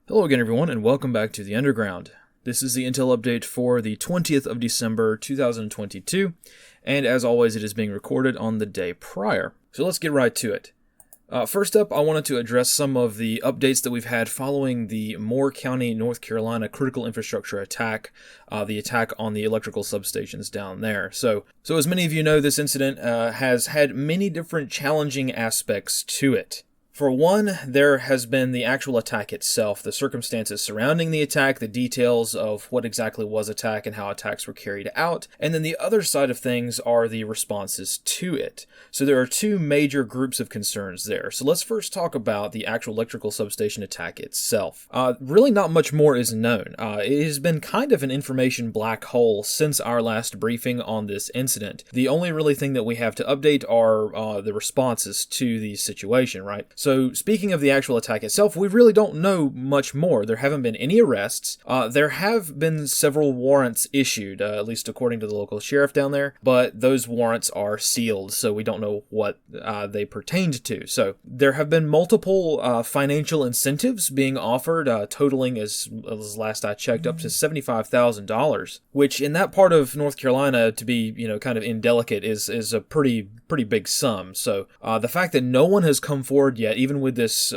Hello again, everyone, and welcome back to the Underground. This is the Intel update for the 20th of December, 2022, and as always, it is being recorded on the day prior. So let's get right to it. First up, I wanted to address some of the updates that we've had following the Moore County, North Carolina critical infrastructure attack, the attack on the electrical substations down there. So as many of you know, this incident has had many different challenging aspects to it. For one, there has been the actual attack itself, the circumstances surrounding the attack, the details of what exactly was attack and how attacks were carried out, and then the other side of things are the responses to it. So there are two major groups of concerns there. So let's first talk about the actual electrical substation attack itself. Really not much more is known. It has been kind of an information black hole since our last briefing on this incident. The only really thing that we have to update are the responses to the situation, right? So speaking of the actual attack itself, we really don't know much more. There haven't been any arrests. There have been several warrants issued, at least according to the local sheriff down there, but those warrants are sealed, so we don't know what they pertained to. So there have been multiple financial incentives being offered, totaling, as last I checked, up to $75,000, which in that part of North Carolina, to be kind of indelicate, is a pretty big sum. So the fact that no one has come forward yet, even with this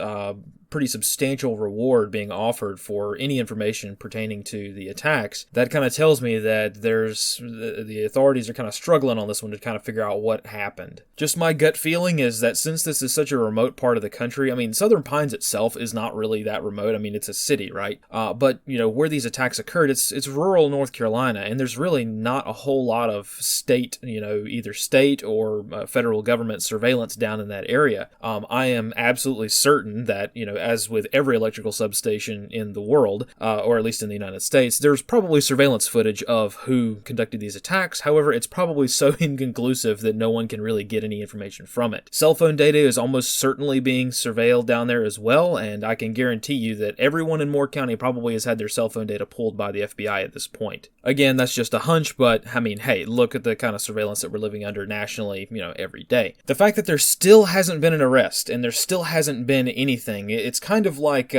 pretty substantial reward being offered for any information pertaining to the attacks, that kind of tells me that the authorities are kind of struggling on this one to kind of figure out what happened. Just my gut feeling is that since this is such a remote part of the country, I mean, Southern Pines itself is not really that remote. I mean, it's a city, right? But where these attacks occurred, it's rural North Carolina, and there's really not a whole lot of state, either state or federal government surveillance down in that area. I am absolutely certain that, as with every electrical substation in the world, or at least in the United States, there's probably surveillance footage of who conducted these attacks. However, it's probably so inconclusive that no one can really get any information from it. Cell phone data is almost certainly being surveilled down there as well, and I can guarantee you that everyone in Moore County probably has had their cell phone data pulled by the FBI at this point. Again, that's just a hunch, but I mean, hey, look at the kind of surveillance that we're living under nationally, every day. The fact that there still hasn't been an arrest and there still hasn't been anything, it's kind of like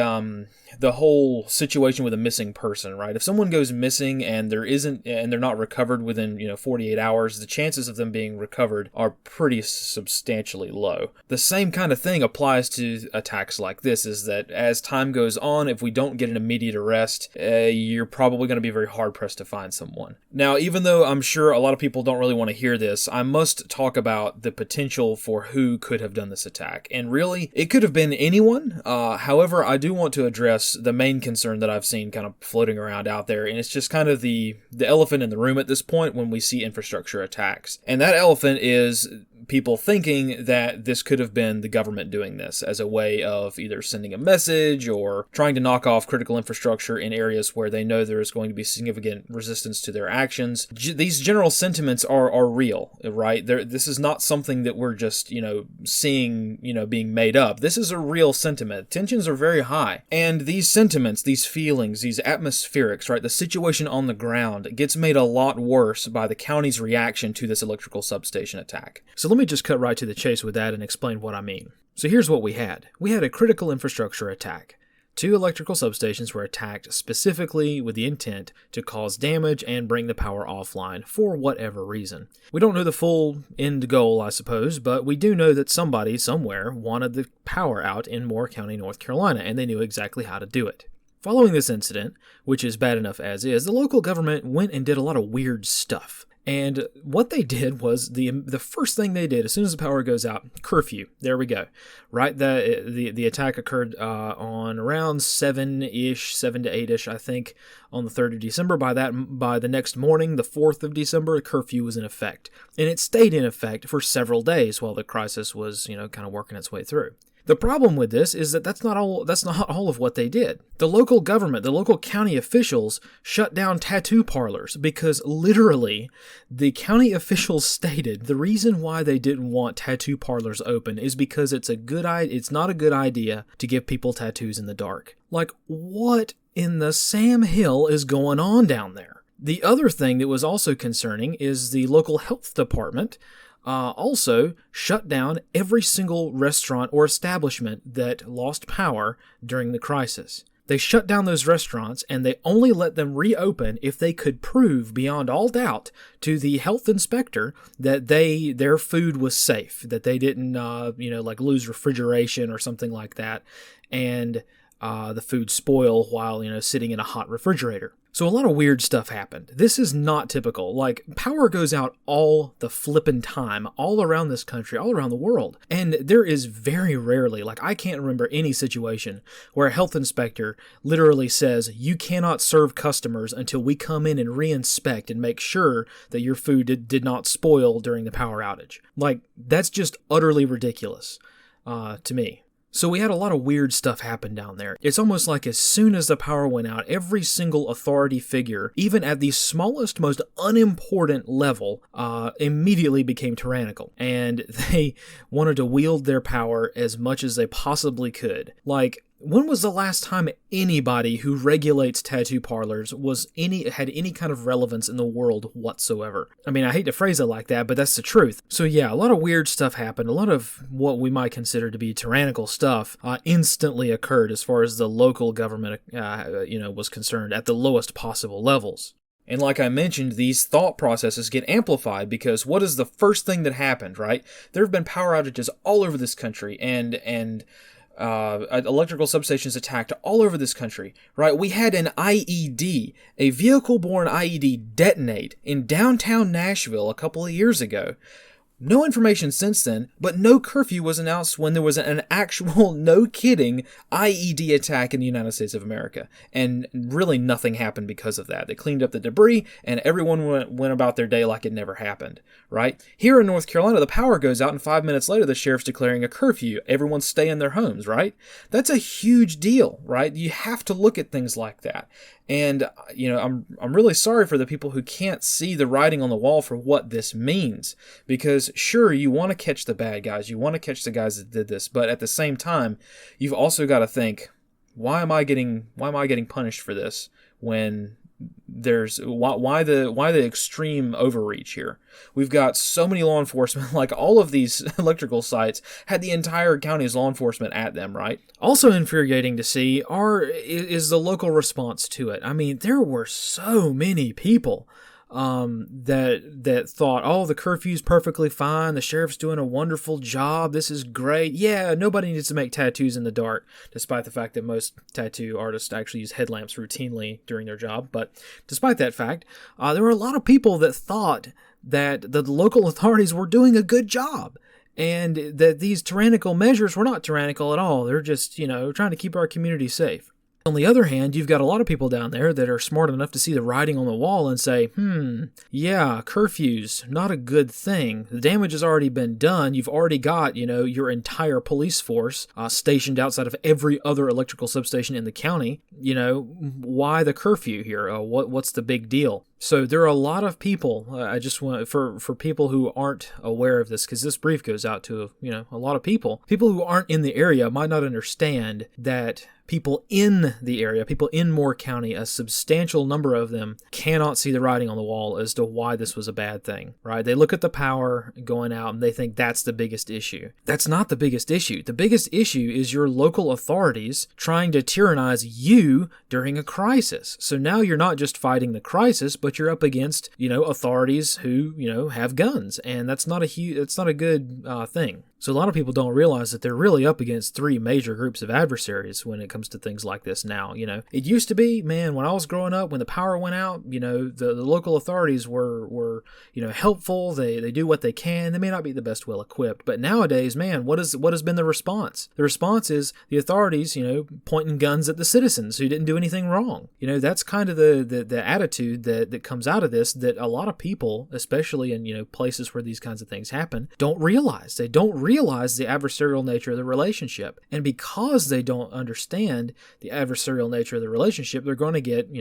the whole situation with a missing person, right? If someone goes missing and they're not recovered within 48 hours, the chances of them being recovered are pretty substantially low. The same kind of thing applies to attacks like this, is that as time goes on, if we don't get an immediate arrest, you're probably going to be very hard pressed to find someone. Now, even though I'm sure a lot of people don't really want to hear this, I must talk about the potential for who could have done this attack. And really, it could have been anyone. However, I do want to address the main concern that I've seen kind of floating around out there, and it's just kind of the elephant in the room at this point when we see infrastructure attacks. And that elephant is people thinking that this could have been the government doing this as a way of either sending a message or trying to knock off critical infrastructure in areas where they know there is going to be significant resistance to their actions. These general sentiments are real, right? This is not something that we're just, seeing, being made up. This is a real sentiment. Tensions are very high. And these sentiments, these feelings, these atmospherics, right? The situation on the ground gets made a lot worse by the county's reaction to this electrical substation attack. So let me just cut right to the chase with that and explain what I mean. So here's what we had. We had a critical infrastructure attack. 2 electrical substations were attacked specifically with the intent to cause damage and bring the power offline for whatever reason. We don't know the full end goal, I suppose, but we do know that somebody somewhere wanted the power out in Moore County, North Carolina, and they knew exactly how to do it. Following this incident, which is bad enough as is, the local government went and did a lot of weird stuff. And what they did was, the first thing they did, as soon as the power goes out, curfew. There we go. Right? The attack occurred on around 7-ish, 7 to 8-ish, I think, on the 3rd of December. By the next morning, the 4th of December, curfew was in effect. And it stayed in effect for several days while the crisis was, kind of working its way through. The problem with this is that that's not all of what they did. The local government, the local county officials shut down tattoo parlors because literally the county officials stated the reason why they didn't want tattoo parlors open is because it's not a good idea to give people tattoos in the dark. Like, what in the Sam Hill is going on down there? The other thing that was also concerning is the local health department also shut down every single restaurant or establishment that lost power during the crisis. They shut down those restaurants, and they only let them reopen if they could prove beyond all doubt to the health inspector that their food was safe, that they didn't, like lose refrigeration or something like that, and the food spoil while, sitting in a hot refrigerator. So a lot of weird stuff happened. This is not typical. Like, power goes out all the flippin' time, all around this country, all around the world. And there is very rarely, like, I can't remember any situation where a health inspector literally says, you cannot serve customers until we come in and re-inspect and make sure that your food did not spoil during the power outage. Like, that's just utterly ridiculous to me. So we had a lot of weird stuff happen down there. It's almost like as soon as the power went out, every single authority figure, even at the smallest, most unimportant level, immediately became tyrannical. And they wanted to wield their power as much as they possibly could. Like, when was the last time anybody who regulates tattoo parlors had any kind of relevance in the world whatsoever? I mean, I hate to phrase it like that, but that's the truth. So yeah, a lot of weird stuff happened. A lot of what we might consider to be tyrannical stuff instantly occurred as far as the local government, was concerned at the lowest possible levels. And like I mentioned, these thought processes get amplified because what is the first thing that happened, right? There have been power outages all over this country, and electrical substations attacked all over this country, right? We had an IED, a vehicle-borne IED, detonate in downtown Nashville a couple of years ago. No information since then, but no curfew was announced when there was an actual, no kidding, IED attack in the United States of America. And really nothing happened because of that. They cleaned up the debris, and everyone went about their day like it never happened, right? Here in North Carolina, the power goes out, and 5 minutes later, the sheriff's declaring a curfew. Everyone stay in their homes, right? That's a huge deal, right? You have to look at things like that. And, I'm really sorry for the people who can't see the writing on the wall for what this means. Because, sure, you want to catch the bad guys. You want to catch the guys that did this. But at the same time, you've also got to think, why am I getting punished for this when there's why the extreme overreach here? We've got so many law enforcement, like all of these electrical sites had the entire county's law enforcement at them, right? Also infuriating to see is the local response to it. I mean, there were so many people that thought, oh, the curfew's perfectly fine, the sheriff's doing a wonderful job, this is great. Yeah, nobody needs to make tattoos in the dark, despite the fact that most tattoo artists actually use headlamps routinely during their job. But despite that fact, there were a lot of people that thought that the local authorities were doing a good job, and that these tyrannical measures were not tyrannical at all. They're just, trying to keep our community safe. On the other hand, you've got a lot of people down there that are smart enough to see the writing on the wall and say, yeah, curfews, not a good thing. The damage has already been done. You've already got, your entire police force stationed outside of every other electrical substation in the county. Why the curfew here? What's the big deal? So there are a lot of people, I just want, for people who aren't aware of this, because this brief goes out to, a lot of people who aren't in the area might not understand that people in the area, people in Moore County, a substantial number of them cannot see the writing on the wall as to why this was a bad thing, right? They look at the power going out and they think that's the biggest issue. That's not the biggest issue. The biggest issue is your local authorities trying to tyrannize you during a crisis. So now you're not just fighting the crisis, but you're up against, authorities who, have guns, and that's not a good thing. So a lot of people don't realize that they're really up against three major groups of adversaries when it comes to things like this now. It used to be, man, when I was growing up, when the power went out, the local authorities were helpful. They do what they can. They may not be the best well equipped, but nowadays, man, what has been the response? The response is the authorities, pointing guns at the citizens who didn't do anything wrong. That's kind of the attitude that comes out of this, that a lot of people, especially in places where these kinds of things happen, don't realize. They don't realize the adversarial nature of the relationship. And because they don't understand the adversarial nature of the relationship, they're going to get,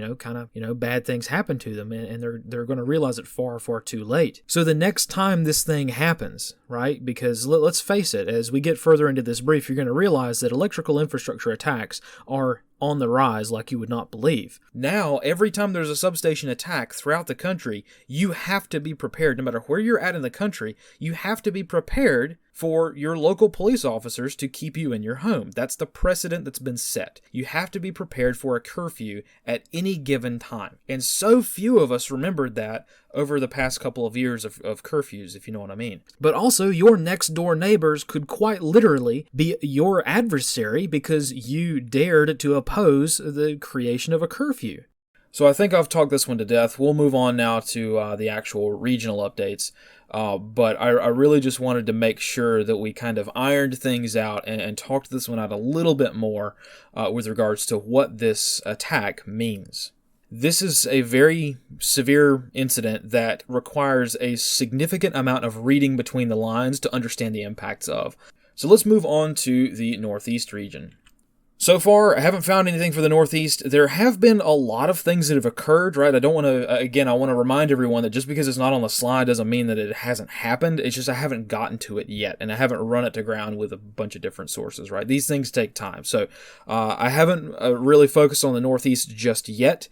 bad things happen to them, and they're going to realize it far, far too late. So the next time this thing happens, right? Because let's face it, as we get further into this brief, you're going to realize that electrical infrastructure attacks are on the rise like you would not believe. Now, every time there's a substation attack throughout the country, you have to be prepared. No matter where you're at in the country, you have to be prepared for your local police officers to keep you in your home. That's the precedent that's been set. You have to be prepared for a curfew at any given time. And so few of us remembered that over the past couple of years of curfews, if you know what I mean. But also, your next door neighbors could quite literally be your adversary because you dared to oppose the creation of a curfew. So I think I've talked this one to death. We'll move on now to the actual regional updates. But I really just wanted to make sure that we kind of ironed things out and talked this one out a little bit more with regards to what this attack means. This is a very severe incident that requires a significant amount of reading between the lines to understand the impacts of. So let's move on to the Northeast region. So far, I haven't found anything for the Northeast. There have been a lot of things that have occurred, right? I want to remind everyone that just because it's not on the slide doesn't mean that it hasn't happened. It's just I haven't gotten to it yet, and I haven't run it to ground with a bunch of different sources, right? These things take time. So I haven't really focused on the Northeast just yet.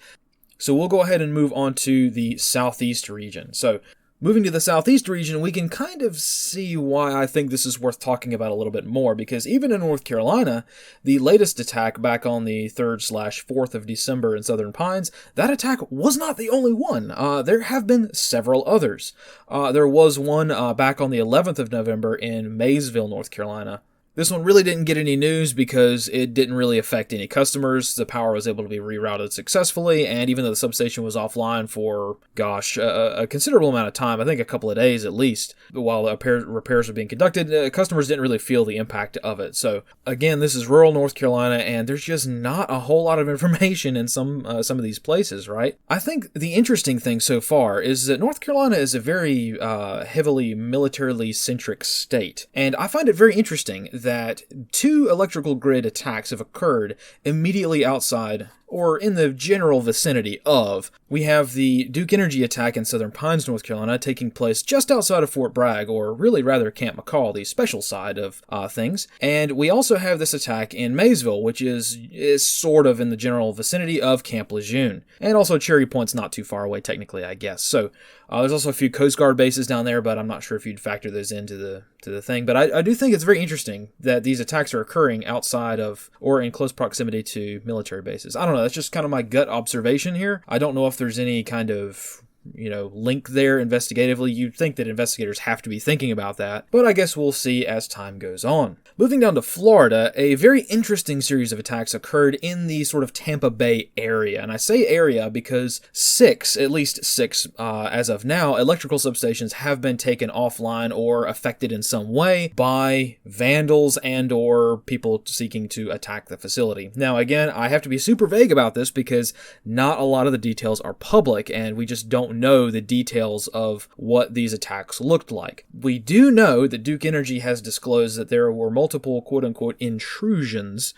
So we'll go ahead and move on to the Southeast region. So moving to the Southeast region, we can kind of see why I think this is worth talking about a little bit more, because even in North Carolina, the latest attack back on the 3rd/4th of December in Southern Pines, that attack was not the only one. There have been several others. There was one back on the 11th of November in Maysville, North Carolina. This one really didn't get any news because it didn't really affect any customers. The power was able to be rerouted successfully, and even though the substation was offline for, a considerable amount of time, I think a couple of days at least, while repairs were being conducted, customers didn't really feel the impact of it. So, again, this is rural North Carolina, and there's just not a whole lot of information in some of these places, right? I think the interesting thing so far is that North Carolina is a very heavily militarily centric state, and I find it very interesting that 2 electrical grid attacks have occurred immediately outside or in the general vicinity of. We have the Duke Energy attack in Southern Pines, North Carolina, taking place just outside of Fort Bragg, or really rather Camp McCall, the special side of things. And we also have this attack in Maysville, which is sort of in the general vicinity of Camp Lejeune. And also Cherry Point's not too far away, technically, I guess. So there's also a few Coast Guard bases down there, but I'm not sure if you'd factor those into the thing. But I do think it's very interesting that these attacks are occurring outside of or in close proximity to military bases. I don't know. That's just kind of my gut observation here. I don't know if there's any kind of link there investigatively. You'd think that investigators have to be thinking about that, but I guess we'll see as time goes on. Moving down to Florida, a very interesting series of attacks occurred in the sort of Tampa Bay area. And I say area because at least six as of now, electrical substations have been taken offline or affected in some way by vandals and or people seeking to attack the facility. Now, again, I have to be super vague about this because not a lot of the details are public, and we just don't know the details of what these attacks looked like. We do know that Duke Energy has disclosed that there were multiple quote-unquote intrusions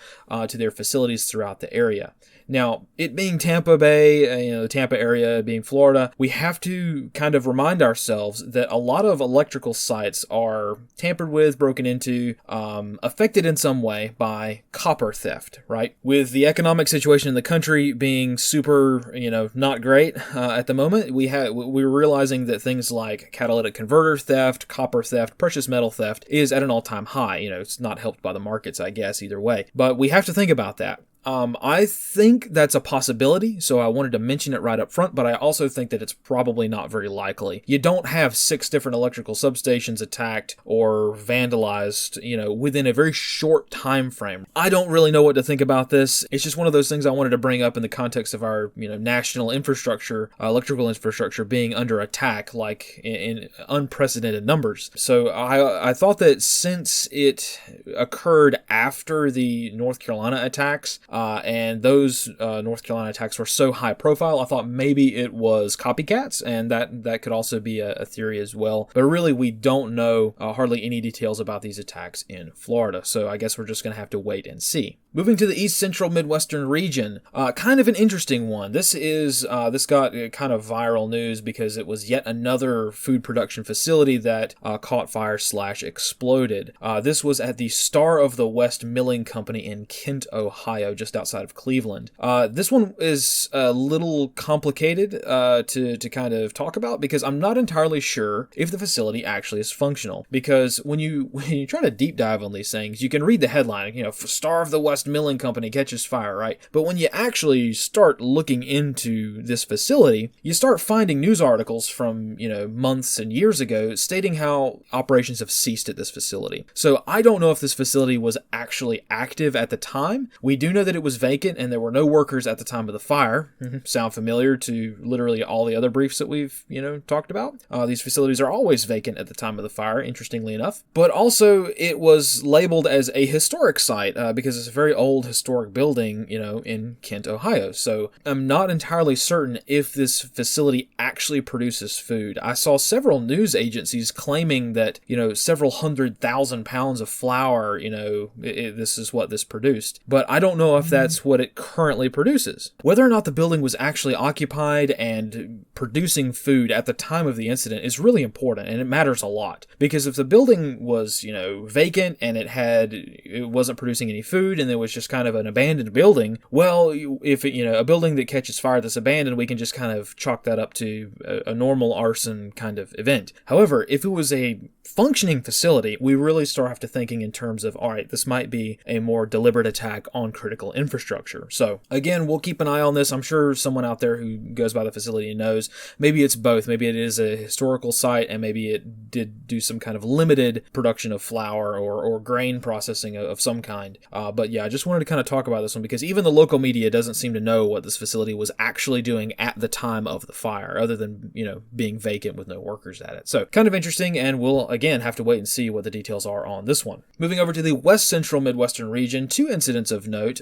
to their facilities throughout the area. Now, it being Tampa Bay, the Tampa area being Florida, we have to kind of remind ourselves that a lot of electrical sites are tampered with, broken into, affected in some way by copper theft, right? With the economic situation in the country being super, not great at the moment, we're realizing that things like catalytic converter theft, copper theft, precious metal theft is at an all-time high. It's not helped by the markets, I guess, either way. But we have to think about that. I think that's a possibility, so I wanted to mention it right up front, but I also think that it's probably not very likely. You don't have 6 different electrical substations attacked or vandalized, within a very short time frame. I don't really know what to think about this. It's just one of those things I wanted to bring up in the context of our, national infrastructure, electrical infrastructure being under attack, like in unprecedented numbers. So I thought that since it occurred after the North Carolina attacks, and those North Carolina attacks were so high profile, I thought maybe it was copycats, and that could also be a theory as well. But really, we don't know hardly any details about these attacks in Florida, so I guess we're just going to have to wait and see. Moving to the East Central Midwestern region, kind of an interesting one. This got kind of viral news because it was yet another food production facility that caught fire / exploded. This was at the Star of the West Milling Company in Kent, Ohio, just outside of Cleveland. This one is a little complicated to kind of talk about because I'm not entirely sure if the facility actually is functional. Because when you try to deep dive on these things, you can read the headline, Star of the West Milling Company catches fire, right? But when you actually start looking into this facility, you start finding news articles from, months and years ago stating how operations have ceased at this facility. So I don't know if this facility was actually active at the time. We do know that it was vacant and there were no workers at the time of the fire. Sound familiar to literally all the other briefs that we've, talked about? These facilities are always vacant at the time of the fire, interestingly enough. But also it was labeled as a historic site because it's a very old historic building, in Kent, Ohio. So I'm not entirely certain if this facility actually produces food. I saw several news agencies claiming that, several 100,000 pounds of flour, this is what this produced. But I don't know if that's what it currently produces. Whether or not the building was actually occupied and producing food at the time of the incident is really important, and it matters a lot. Because if the building was, vacant and it wasn't producing any food and it was just kind of an abandoned building, well, if a building that catches fire that's abandoned, we can just kind of chalk that up to a normal arson kind of event. However, if it was a functioning facility, we really start have to thinking in terms of, all right, this might be a more deliberate attack on critical infrastructure. So again, we'll keep an eye on this. I'm sure someone out there who goes by the facility knows. Maybe it's both. Maybe it is a historical site and maybe it did do some kind of limited production of flour or grain processing of some kind. But yeah, I just wanted to kind of talk about this one because even the local media doesn't seem to know what this facility was actually doing at the time of the fire, other than, being vacant with no workers at it. So kind of interesting, and we'll again have to wait and see what the details are on this one. Moving over to the West Central Midwestern region, 2 incidents of note,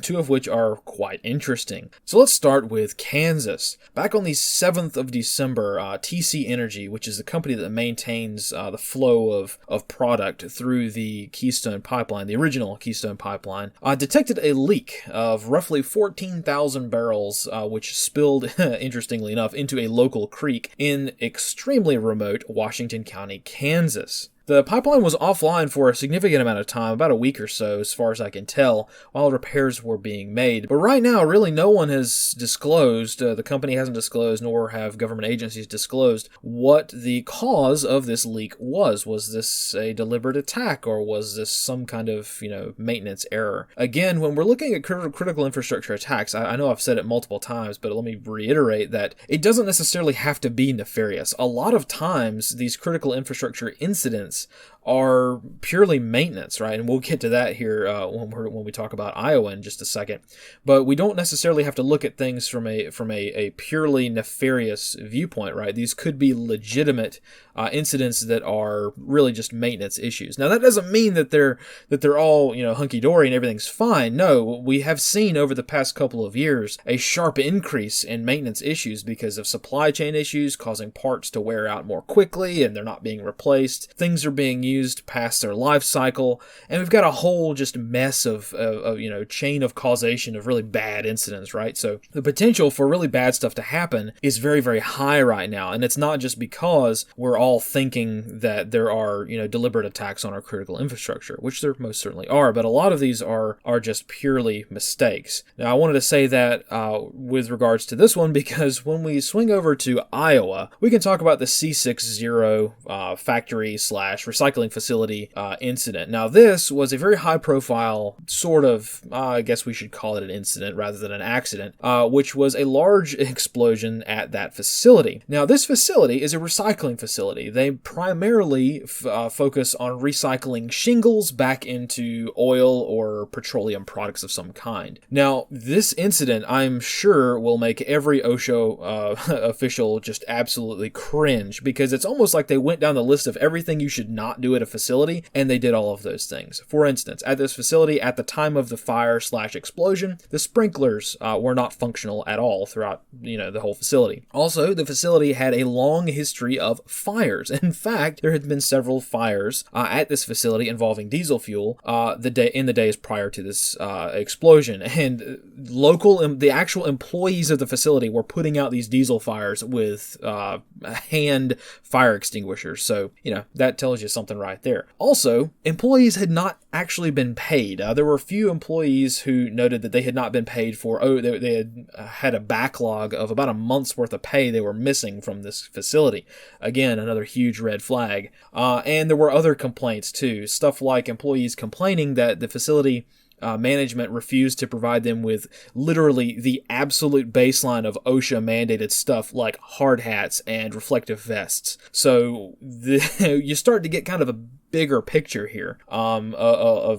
2 of which are quite interesting. So let's start with Kansas. Back on the 7th of December, TC Energy, which is the company that maintains the flow of product through the Keystone Pipeline, the original Keystone Pipeline, detected a leak of roughly 14,000 barrels, which spilled, interestingly enough, into a local creek in extremely remote Washington County, Kansas. The pipeline was offline for a significant amount of time, about a week or so, as far as I can tell, while repairs were being made. But right now, really no one has disclosed, the company hasn't disclosed, nor have government agencies disclosed, what the cause of this leak was. Was this a deliberate attack, or was this some kind of, maintenance error? Again, when we're looking at critical infrastructure attacks, I know I've said it multiple times, but let me reiterate that it doesn't necessarily have to be nefarious. A lot of times, these critical infrastructure incidents are purely maintenance, right? And we'll get to that here when we talk about Iowa in just a second. But we don't necessarily have to look at things from a purely nefarious viewpoint, right? These could be legitimate incidents that are really just maintenance issues. Now that doesn't mean that they're all hunky dory and everything's fine. No, we have seen over the past couple of years a sharp increase in maintenance issues because of supply chain issues causing parts to wear out more quickly and they're not being replaced. Things are being used past their life cycle, and we've got a whole just mess of chain of causation of really bad incidents, right? So the potential for really bad stuff to happen is very, very high right now, and it's not just because we're all thinking that there are deliberate attacks on our critical infrastructure, which there most certainly are, but a lot of these are just purely mistakes. Now I wanted to say that with regards to this one because when we swing over to Iowa, we can talk about the C60 factory / recycling facility incident. Now this was a very high profile sort of, I guess we should call it an incident rather than an accident, which was a large explosion at that facility. Now this facility is a recycling facility. They primarily focus on recycling shingles back into oil or petroleum products of some kind. Now this incident, I'm sure, will make every OSHA official just absolutely cringe because it's almost like they went down the list of everything you should not do do at a facility, and they did all of those things. For instance, at this facility, at the time of the fire/explosion, the sprinklers were not functional at all throughout, the whole facility. Also, the facility had a long history of fires. In fact, there had been several fires at this facility involving diesel fuel in the days prior to this explosion, and the actual employees of the facility were putting out these diesel fires with hand fire extinguishers. So, that tells you something right there. Also, employees had not actually been paid. There were a few employees who noted that they had not been paid for, they had a backlog of about a month's worth of pay they were missing from this facility. Again, another huge red flag. And there were other complaints too. Stuff like employees complaining that the facility management refused to provide them with literally the absolute baseline of OSHA mandated stuff like hard hats and reflective vests. So you start to get kind of a bigger picture here of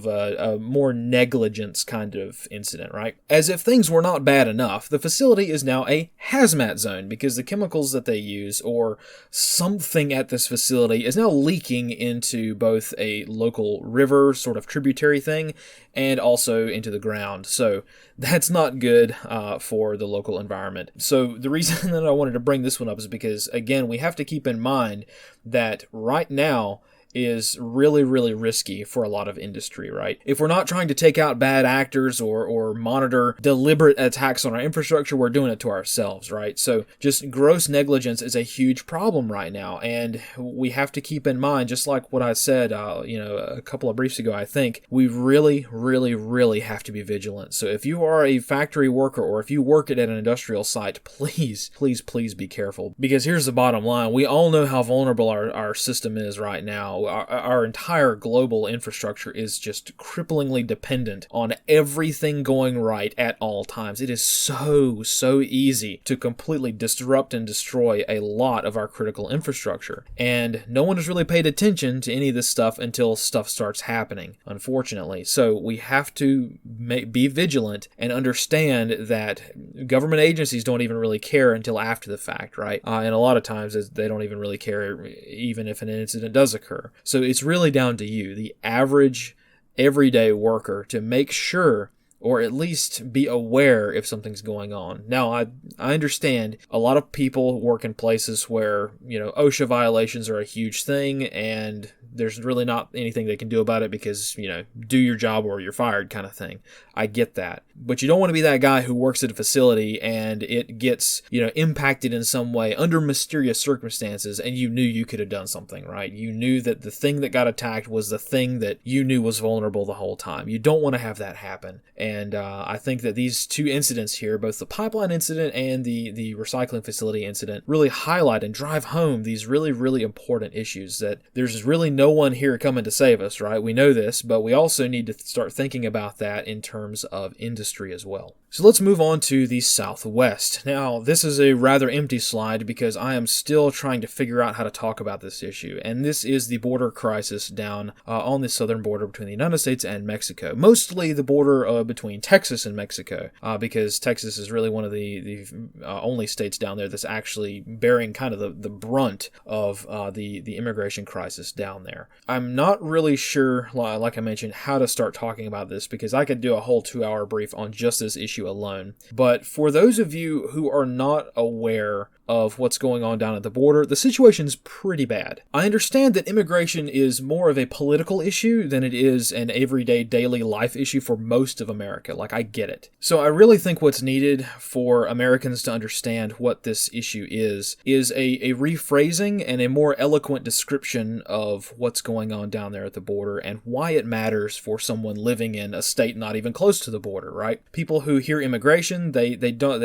a more negligence kind of incident, right? As if things were not bad enough, the facility is now a hazmat zone because the chemicals that they use or something at this facility is now leaking into both a local river sort of tributary thing and also into the ground. So that's not good for the local environment. So the reason that I wanted to bring this one up is because, again, we have to keep in mind that right now is really, really risky for a lot of industry, right? If we're not trying to take out bad actors or monitor deliberate attacks on our infrastructure, we're doing it to ourselves, right? So just gross negligence is a huge problem right now, and we have to keep in mind, just like what I said, a couple of briefs ago, I think, we really, really, really have to be vigilant. So if you are a factory worker or if you work at an industrial site, please, please, please be careful. Because here's the bottom line. We all know how vulnerable our system is right now. Our entire global infrastructure is just cripplingly dependent on everything going right at all times. It is so easy to completely disrupt and destroy a lot of our critical infrastructure. And no one has really paid attention to any of this stuff until stuff starts happening, unfortunately. So we have to be vigilant and understand that government agencies don't even really care until after the fact, right? And a lot of times they don't even really care even if an incident does occur. So it's really down to you, the average everyday worker, to make sure or at least be aware if something's going on. Now, I understand a lot of people work in places where, OSHA violations are a huge thing and there's really not anything they can do about it because, do your job or you're fired kind of thing. I get that. But you don't want to be that guy who works at a facility and it gets, impacted in some way under mysterious circumstances and you knew you could have done something, right? You knew that the thing that got attacked was the thing that you knew was vulnerable the whole time. You don't want to have that happen. And I think that these two incidents here, both the pipeline incident and the recycling facility incident, really highlight and drive home these really, really important issues that there's really no one here coming to save us, right? We know this, but we also need to start thinking about that in terms of industry as well. So let's move on to the Southwest. Now, this is a rather empty slide because I am still trying to figure out how to talk about this issue, and this is the border crisis down on the southern border between the United States and Mexico. Mostly the border between Texas and Mexico, because Texas is really one of the only states down there that's actually bearing kind of the brunt of the immigration crisis down there. I'm not really sure, like I mentioned, how to start talking about this because I could do a whole 2-hour brief on just this issue alone. But for those of you who are not aware of what's going on down at the border, the situation's pretty bad. I understand that immigration is more of a political issue than it is an everyday daily life issue for most of America. Like, I get it. So I really think what's needed for Americans to understand what this issue is a rephrasing and a more eloquent description of what's going on down there at the border and why it matters for someone living in a state not even close to the border, right? People who hear immigration, they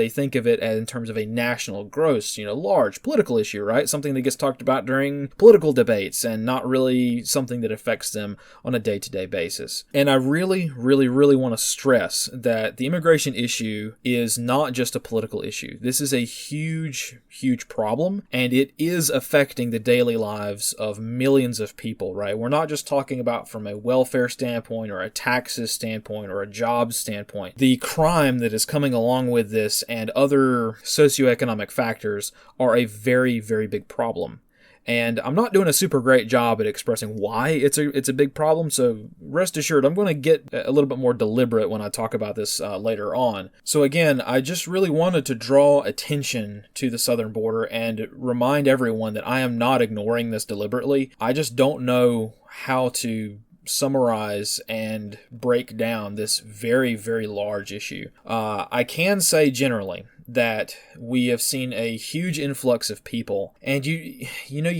think of it in terms of a national, gross, large political issue, right? Something that gets talked about during political debates and not really something that affects them on a day-to-day basis. And I really, really, really want to stress that the immigration issue is not just a political issue. This is a huge, huge problem, and it is affecting the daily lives of millions of people, right? We're not just talking about from a welfare standpoint or a taxes standpoint or a jobs standpoint. The crime that is coming along with this and other socioeconomic factors are a very, very big problem. And I'm not doing a super great job at expressing why it's a big problem, so rest assured I'm going to get a little bit more deliberate when I talk about this later on. So again, I just really wanted to draw attention to the southern border and remind everyone that I am not ignoring this deliberately. I just don't know how to summarize and break down this very, very large issue. I can say generally that we have seen a huge influx of people, and you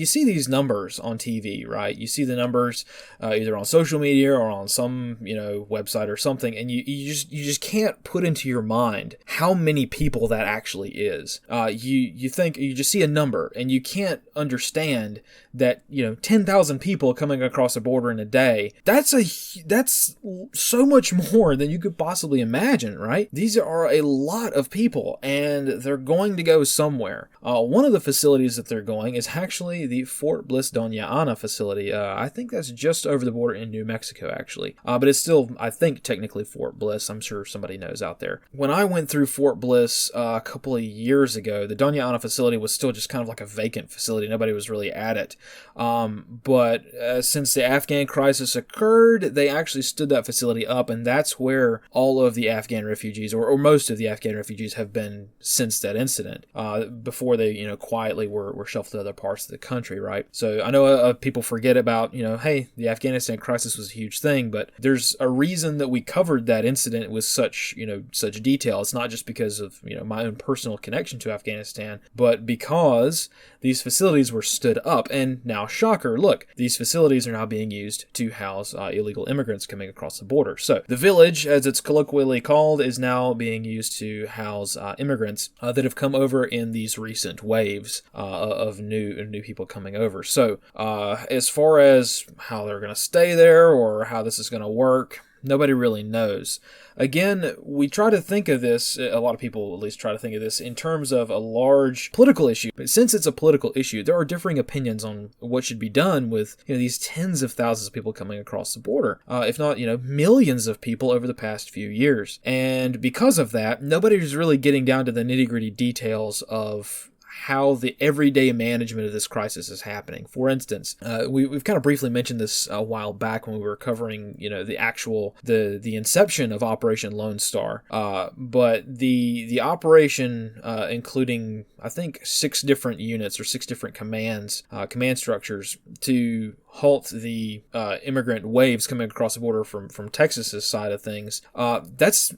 see these numbers on TV, right? You see the numbers either on social media or on some website or something, and you just can't put into your mind how many people that actually is. You think you just see a number, and you can't understand that 10,000 people coming across the border in a day. That's so much more than you could possibly imagine, right? These are a lot of people, and they're going to go somewhere. One of the facilities that they're going is actually the Fort Bliss Doña Ana facility. I think that's just over the border in New Mexico, actually. But it's still, I think, technically Fort Bliss. I'm sure somebody knows out there. When I went through Fort Bliss a couple of years ago, the Doña Ana facility was still just kind of like a vacant facility. Nobody was really at it. But since the Afghan crisis occurred, they actually stood that facility up, and that's where all of the Afghan refugees, or most of the Afghan refugees, have been since that incident, before they quietly were shuffled to other parts of the country, right? So I know people forget about hey, the Afghanistan crisis was a huge thing, but there's a reason that we covered that incident with such detail. It's not just because of my own personal connection to Afghanistan, but because these facilities were stood up, and now, shocker, look, these facilities are now being used to house illegal immigrants coming across the border. So the village, as it's colloquially called, is now being used to house immigrants that have come over in these recent waves of new people coming over. So as far as how they're going to stay there or how this is going to work, nobody really knows. Again, we try to think of this, a lot of people at least try to think of this, in terms of a large political issue. But since it's a political issue, there are differing opinions on what should be done with these tens of thousands of people coming across the border, if not millions of people over the past few years. And because of that, nobody's really getting down to the nitty-gritty details of how the everyday management of this crisis is happening. For instance, we've kind of briefly mentioned this a while back when we were covering, the inception of Operation Lone Star. But the operation, including, I think, 6 different units or 6 different command structures to halt the immigrant waves coming across the border from Texas's side of things. That's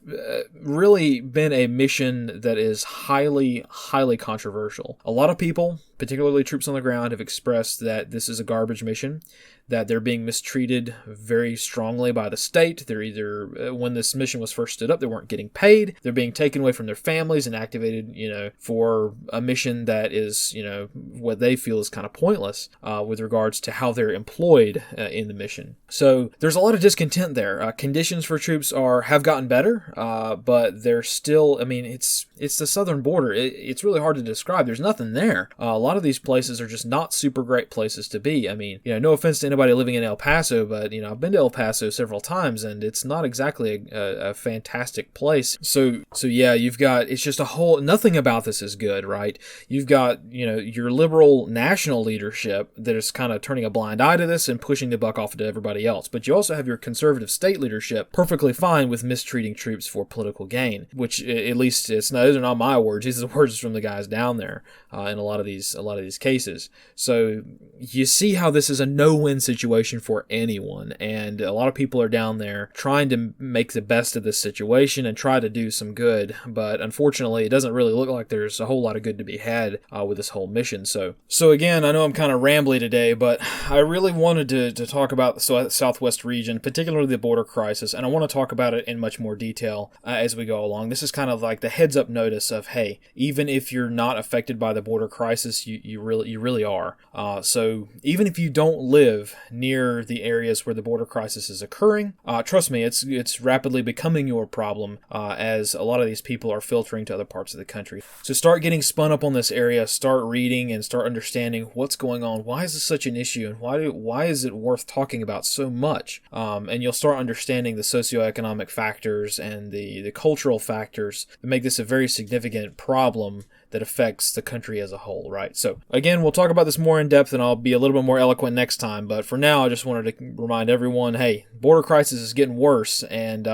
really been a mission that is highly, highly controversial. A lot of people, particularly troops on the ground, have expressed that this is a garbage mission, that they're being mistreated very strongly by the state. They're either, when this mission was first stood up, they weren't getting paid. They're being taken away from their families and activated, for a mission that is, what they feel is kind of pointless with regards to how they're employed in the mission. So there's a lot of discontent there. Conditions for troops have gotten better, but they're still, it's the southern border. It's really hard to describe. There's nothing there. A lot of these places are just not super great places to be. No offense to anybody living in El Paso, but I've been to El Paso several times, and it's not exactly a fantastic place. So yeah, it's just nothing about this is good, right? You've got your liberal national leadership that is kind of turning a blind eye to this and pushing the buck off to everybody else. But you also have your conservative state leadership perfectly fine with mistreating troops for political gain, which at least those are not my words. These are the words from the guys down there in a lot of these cases. So you see how this is a no-win situation for anyone, and a lot of people are down there trying to make the best of this situation and try to do some good, but unfortunately it doesn't really look like there's a whole lot of good to be had with this whole mission. So again, I know I'm kind of rambly today, but I really wanted to talk about the Southwest region, particularly the border crisis, and I want to talk about it in much more detail as we go along. This is kind of like the heads up notice of, hey, even if you're not affected by the border crisis, you really are. So even if you don't live near the areas where the border crisis is occurring, trust me, it's rapidly becoming your problem as a lot of these people are filtering to other parts of the country. So start getting spun up on this area, start reading and start understanding what's going on. Why is this such an issue, and why is it worth talking about so much? And you'll start understanding the socioeconomic factors and the cultural factors that make this a very significant problem that affects the country as a whole, right? So again, we'll talk about this more in depth and I'll be a little bit more eloquent next time. But for now, I just wanted to remind everyone, hey, border crisis is getting worse and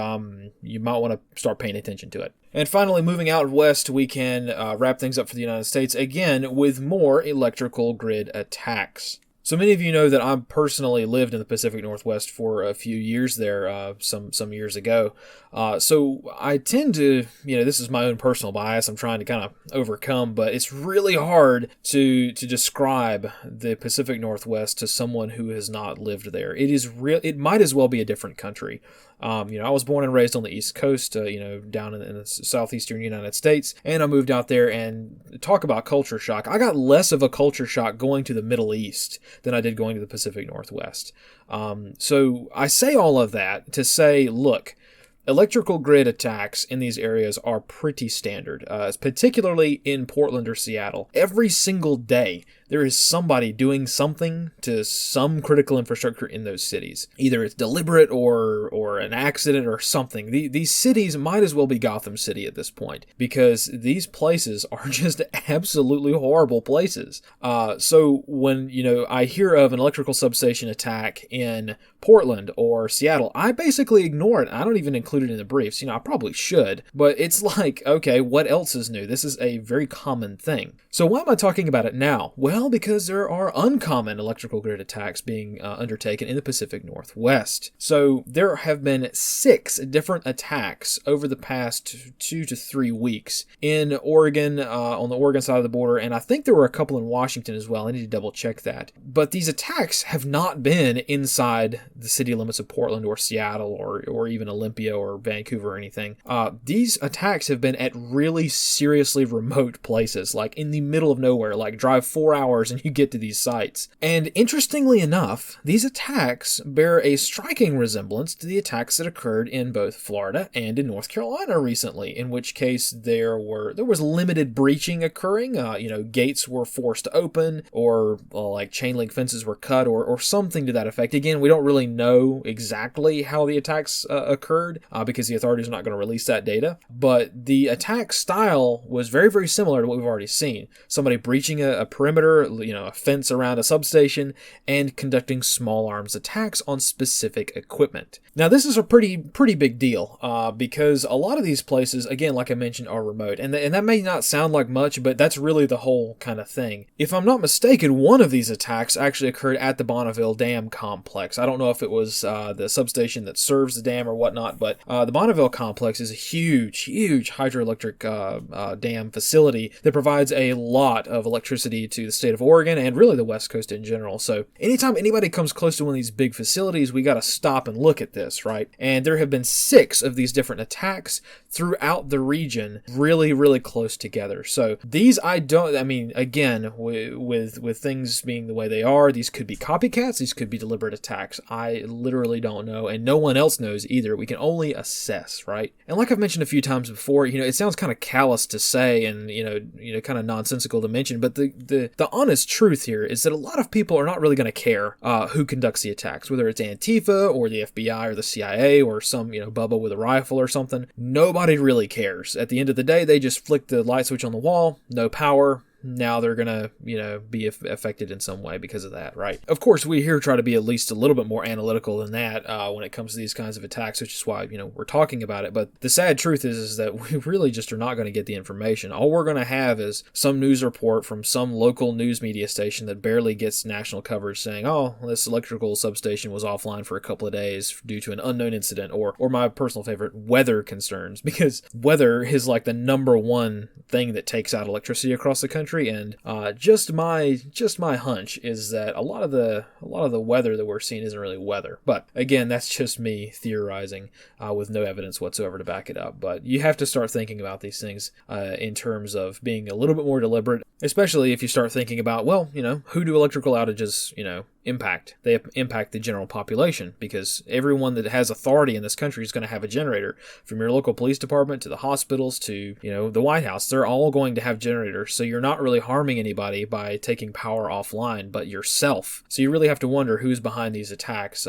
you might want to start paying attention to it. And finally, moving out west, we can wrap things up for the United States again with more electrical grid attacks. So many of you know that I personally lived in the Pacific Northwest for a few years there, some years ago. So I tend to, this is my own personal bias I'm trying to kind of overcome, but it's really hard to describe the Pacific Northwest to someone who has not lived there. It might as well be a different country. I was born and raised on the East Coast, down in the Southeastern United States, and I moved out there, and talk about culture shock. I got less of a culture shock going to the Middle East than I did going to the Pacific Northwest. So I say all of that to say, look, electrical grid attacks in these areas are pretty standard, particularly in Portland or Seattle. Every single day, there is somebody doing something to some critical infrastructure in those cities. Either it's deliberate or an accident or something. These cities might as well be Gotham City at this point, because these places are just absolutely horrible places. So when I hear of an electrical substation attack in Portland or Seattle, I basically ignore it. I don't even include it in the briefs. I probably should, but it's like, okay, what else is new? This is a very common thing. So why am I talking about it now? Well, because there are uncommon electrical grid attacks being undertaken in the Pacific Northwest. So there have been 6 different attacks over the past 2 to 3 weeks in Oregon, on the Oregon side of the border, and I think there were a couple in Washington as well. I need to double check that. But these attacks have not been inside the city limits of Portland or Seattle or even Olympia or Vancouver or anything. These attacks have been at really seriously remote places, like in the middle of nowhere, like drive 4 hours and you get to these sites. And interestingly enough, these attacks bear a striking resemblance to the attacks that occurred in both Florida and in North Carolina recently, in which case there was limited breaching occurring. Gates were forced open, or like chain link fences were cut, or something to that effect. Again, we don't really know exactly how the attacks occurred because the authorities are not going to release that data. But the attack style was very, very similar to what we've already seen. Somebody breaching a perimeter, a fence around a substation, and conducting small arms attacks on specific equipment. Now, this is a pretty big deal because a lot of these places, again, like I mentioned, are remote. And that may not sound like much, but that's really the whole kind of thing. If I'm not mistaken, one of these attacks actually occurred at the Bonneville Dam complex. I don't know if it was the substation that serves the dam or whatnot, but the Bonneville complex is a huge hydroelectric dam facility that provides a lot of electricity to the state of Oregon and really the West Coast in general. So anytime anybody comes close to one of these big facilities, we got to stop and look at this, right? And there have been 6 of these different attacks throughout the region, really, really close together. So these, again, with things being the way they are, these could be copycats, these could be deliberate attacks. I literally don't know, and no one else knows either. We can only assess, right? And like I've mentioned a few times before, it sounds kind of callous to say and, kind of nonsensical to mention, but the honest truth here is that a lot of people are not really going to care who conducts the attacks, whether it's Antifa or the FBI or the CIA or some, Bubba with a rifle or something. Nobody really cares. At the end of the day, they just flick the light switch on the wall, no power. Now they're going to, be affected in some way because of that, right? Of course, we here try to be at least a little bit more analytical than that when it comes to these kinds of attacks, which is why, we're talking about it. But the sad truth is that we really just are not going to get the information. All we're going to have is some news report from some local news media station that barely gets national coverage saying, oh, this electrical substation was offline for a couple of days due to an unknown incident, or my personal favorite, weather concerns, because weather is like the number one thing that takes out electricity across the country. And just my hunch is that a lot of the weather that we're seeing isn't really weather. But again, that's just me theorizing with no evidence whatsoever to back it up. But you have to start thinking about these things in terms of being a little bit more deliberate, especially if you start thinking about, well, who do electrical outages, impact? They impact the general population, because everyone that has authority in this country is going to have a generator. From your local police department to the hospitals to, the White House, they're all going to have generators. So you're not really harming anybody by taking power offline, but yourself. So you really have to wonder who's behind these attacks,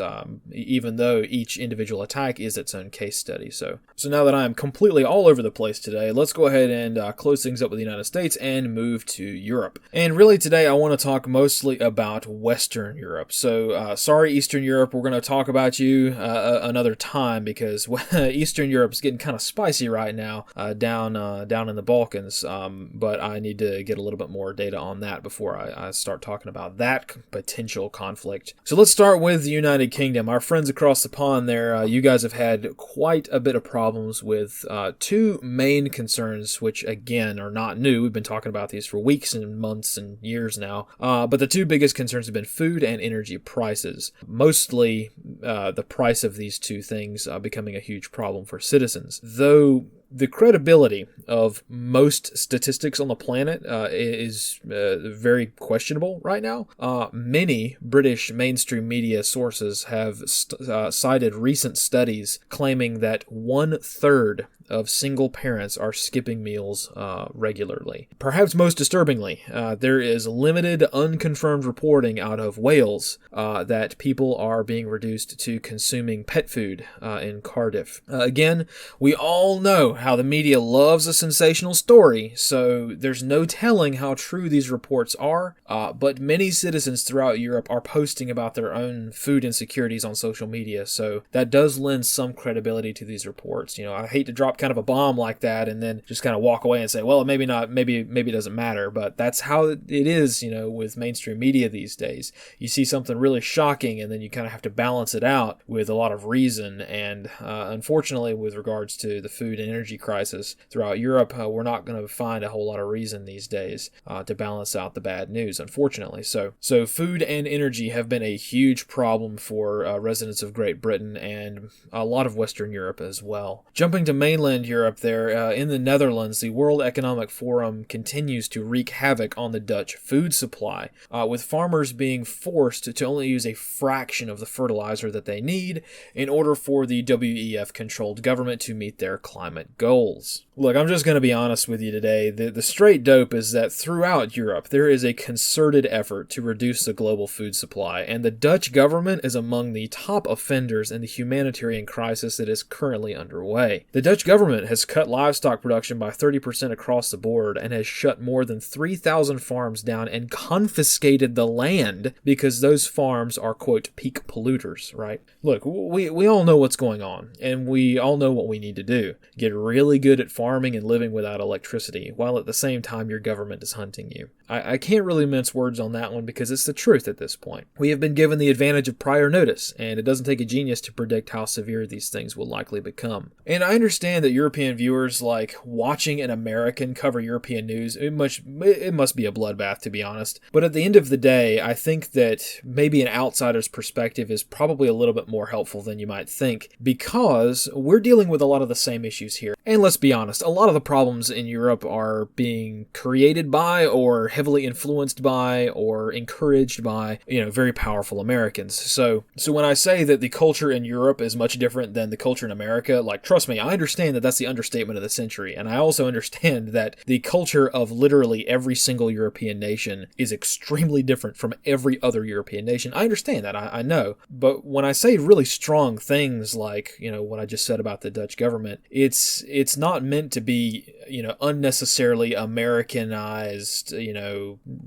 even though each individual attack is its own case study. So now that I'm completely all over the place today, let's go ahead and close things up with the United States and move to Europe. And really today I want to talk mostly about Western Europe. So sorry, Eastern Europe, we're going to talk about you another time, because Eastern Europe is getting kind of spicy right now down in the Balkans. But I need to get a little bit more data on that before I start talking about that potential conflict. So let's start with the United Kingdom. Our friends across the pond there, you guys have had quite a bit of problems with two main concerns, which again are not new. We've been talking about these for weeks and months and years now. But the two biggest concerns have been food and energy prices. Mostly the price of these two things becoming a huge problem for citizens. Though the credibility of most statistics on the planet is very questionable right now. Many British mainstream media sources have cited recent studies claiming that 1/3 of single parents are skipping meals regularly. Perhaps most disturbingly, there is limited unconfirmed reporting out of Wales that people are being reduced to consuming pet food in Cardiff. Again, we all know how the media loves a sensational story, so there's no telling how true these reports are, but many citizens throughout Europe are posting about their own food insecurities on social media, so that does lend some credibility to these reports. I hate to drop kind of a bomb like that and then just kind of walk away and say, well, maybe not, maybe it doesn't matter, but that's how it is, with mainstream media these days. You see something really shocking and then you kind of have to balance it out with a lot of reason, and unfortunately with regards to the food and energy crisis throughout Europe, we're not going to find a whole lot of reason these days to balance out the bad news, unfortunately. So food and energy have been a huge problem for residents of Great Britain and a lot of Western Europe as well. Jumping to mainland Europe there, in the Netherlands, the World Economic Forum continues to wreak havoc on the Dutch food supply, with farmers being forced to only use a fraction of the fertilizer that they need in order for the WEF-controlled government to meet their climate goals. Look, I'm just going to be honest with you today. The straight dope is that throughout Europe, there is a concerted effort to reduce the global food supply, and the Dutch government is among the top offenders in the humanitarian crisis that is currently underway. The Dutch government has cut livestock production by 30% across the board and has shut more than 3,000 farms down and confiscated the land because those farms are, quote, peak polluters, right? Look, we all know what's going on, and we all know what we need to do. Get really good at farming and living without electricity, while at the same time your government is hunting you. I can't really mince words on that one because it's the truth at this point. We have been given the advantage of prior notice, and it doesn't take a genius to predict how severe these things will likely become. And I understand that European viewers like watching an American cover European news. It must be a bloodbath, to be honest. But at the end of the day, I think that maybe an outsider's perspective is probably a little bit more helpful than you might think, because we're dealing with a lot of the same issues here. And let's be honest, a lot of the problems in Europe are being created by or heavily influenced by or encouraged by, very powerful Americans. So when I say that the culture in Europe is much different than the culture in America, like, trust me, I understand that that's the understatement of the century. And I also understand that the culture of literally every single European nation is extremely different from every other European nation. I understand that, I know. But when I say really strong things like, what I just said about the Dutch government, it's not meant to be, unnecessarily Americanized,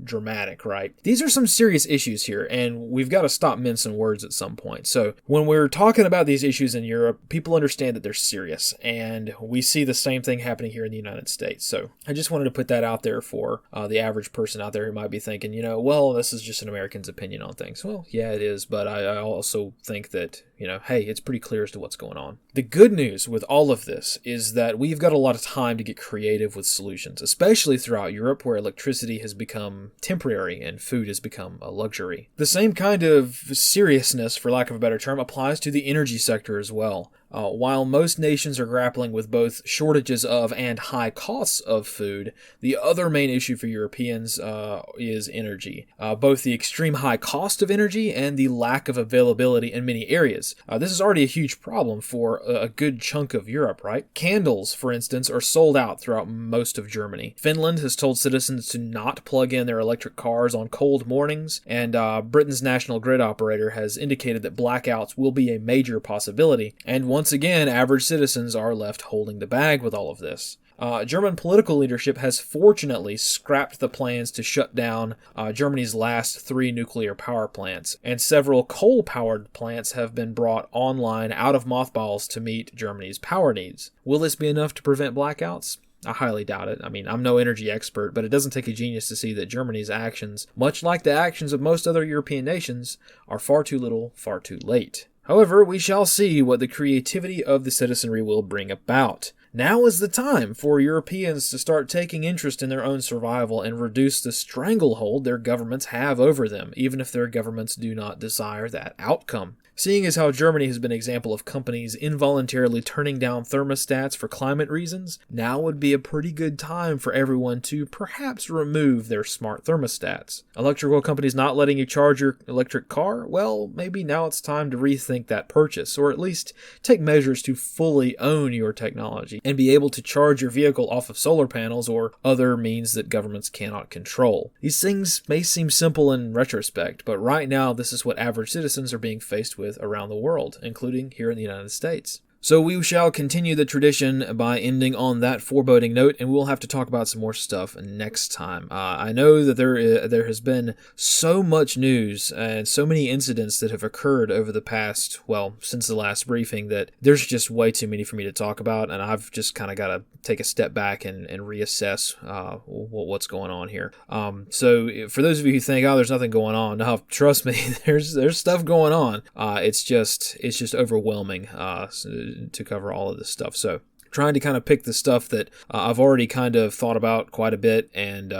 dramatic, right? These are some serious issues here, and we've got to stop mincing words at some point. So when we're talking about these issues in Europe, people understand that they're serious, and we see the same thing happening here in the United States. So I just wanted to put that out there for the average person out there who might be thinking, well, this is just an American's opinion on things. Well, yeah, it is, but I also think that, hey, it's pretty clear as to what's going on. The good news with all of this is that we've got a lot of time to get creative with solutions, especially throughout Europe, where electricity has become temporary and food has become a luxury. The same kind of seriousness, for lack of a better term, applies to the energy sector as well. While most nations are grappling with both shortages of and high costs of food, the other main issue for Europeans is energy. Both the extreme high cost of energy and the lack of availability in many areas. This is already a huge problem for a good chunk of Europe, right? Candles, for instance, are sold out throughout most of Germany. Finland has told citizens to not plug in their electric cars on cold mornings, and Britain's national grid operator has indicated that blackouts will be a major possibility. And once again, average citizens are left holding the bag with all of this. German political leadership has fortunately scrapped the plans to shut down Germany's last 3 nuclear power plants, and several coal-powered plants have been brought online out of mothballs to meet Germany's power needs. Will this be enough to prevent blackouts? I highly doubt it. I mean, I'm no energy expert, but it doesn't take a genius to see that Germany's actions, much like the actions of most other European nations, are far too little, far too late. However, we shall see what the creativity of the citizenry will bring about. Now is the time for Europeans to start taking interest in their own survival and reduce the stranglehold their governments have over them, even if their governments do not desire that outcome. Seeing as how Germany has been an example of companies involuntarily turning down thermostats for climate reasons, now would be a pretty good time for everyone to perhaps remove their smart thermostats. Electrical companies not letting you charge your electric car? Well, maybe now it's time to rethink that purchase, or at least take measures to fully own your technology and be able to charge your vehicle off of solar panels or other means that governments cannot control. These things may seem simple in retrospect, but right now this is what average citizens are being faced with around the world, including here in the United States. So we shall continue the tradition by ending on that foreboding note, and we'll have to talk about some more stuff next time. I know that there has been so much news and so many incidents that have occurred over the past, since the last briefing, that there's just way too many for me to talk about, and I've just kind of got to take a step back and reassess what's going on here. So for those of you who think, there's nothing going on, no, trust me, there's stuff going on. It's just overwhelming to cover all of this stuff. So trying to kind of pick the stuff that I've already kind of thought about quite a bit, and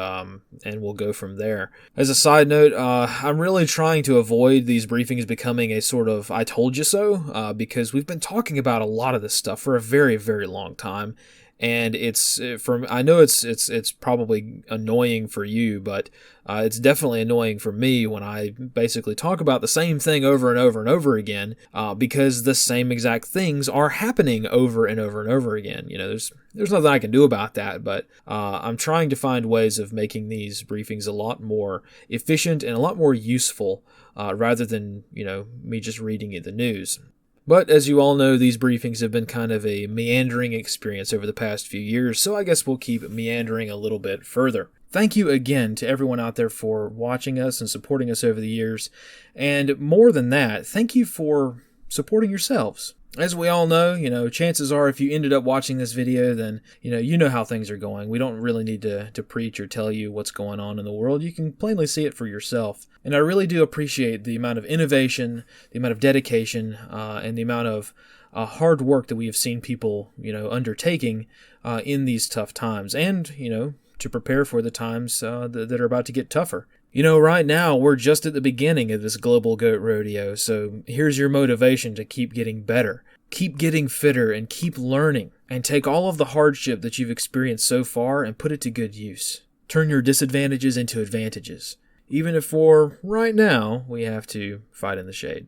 we'll go from there. As a side note, I'm really trying to avoid these briefings becoming a sort of I told you so, because we've been talking about a lot of this stuff for a very, very long time. And I know it's probably annoying for you, but it's definitely annoying for me when I basically talk about the same thing over and over and over again, because the same exact things are happening over and over and over again. You know, there's nothing I can do about that, but I'm trying to find ways of making these briefings a lot more efficient and a lot more useful, rather than, me just reading you the news. But as you all know, these briefings have been kind of a meandering experience over the past few years, so I guess we'll keep meandering a little bit further. Thank you again to everyone out there for watching us and supporting us over the years. And more than that, thank you for supporting yourselves. As we all know, chances are if you ended up watching this video, then, you know how things are going. We don't really need to preach or tell you what's going on in the world. You can plainly see it for yourself. And I really do appreciate the amount of innovation, the amount of dedication, and the amount of hard work that we have seen people, undertaking in these tough times, and, to prepare for the times that are about to get tougher. Right now, we're just at the beginning of this global goat rodeo, so here's your motivation to keep getting better, keep getting fitter, and keep learning, and take all of the hardship that you've experienced so far and put it to good use. Turn your disadvantages into advantages, even if for right now, we have to fight in the shade.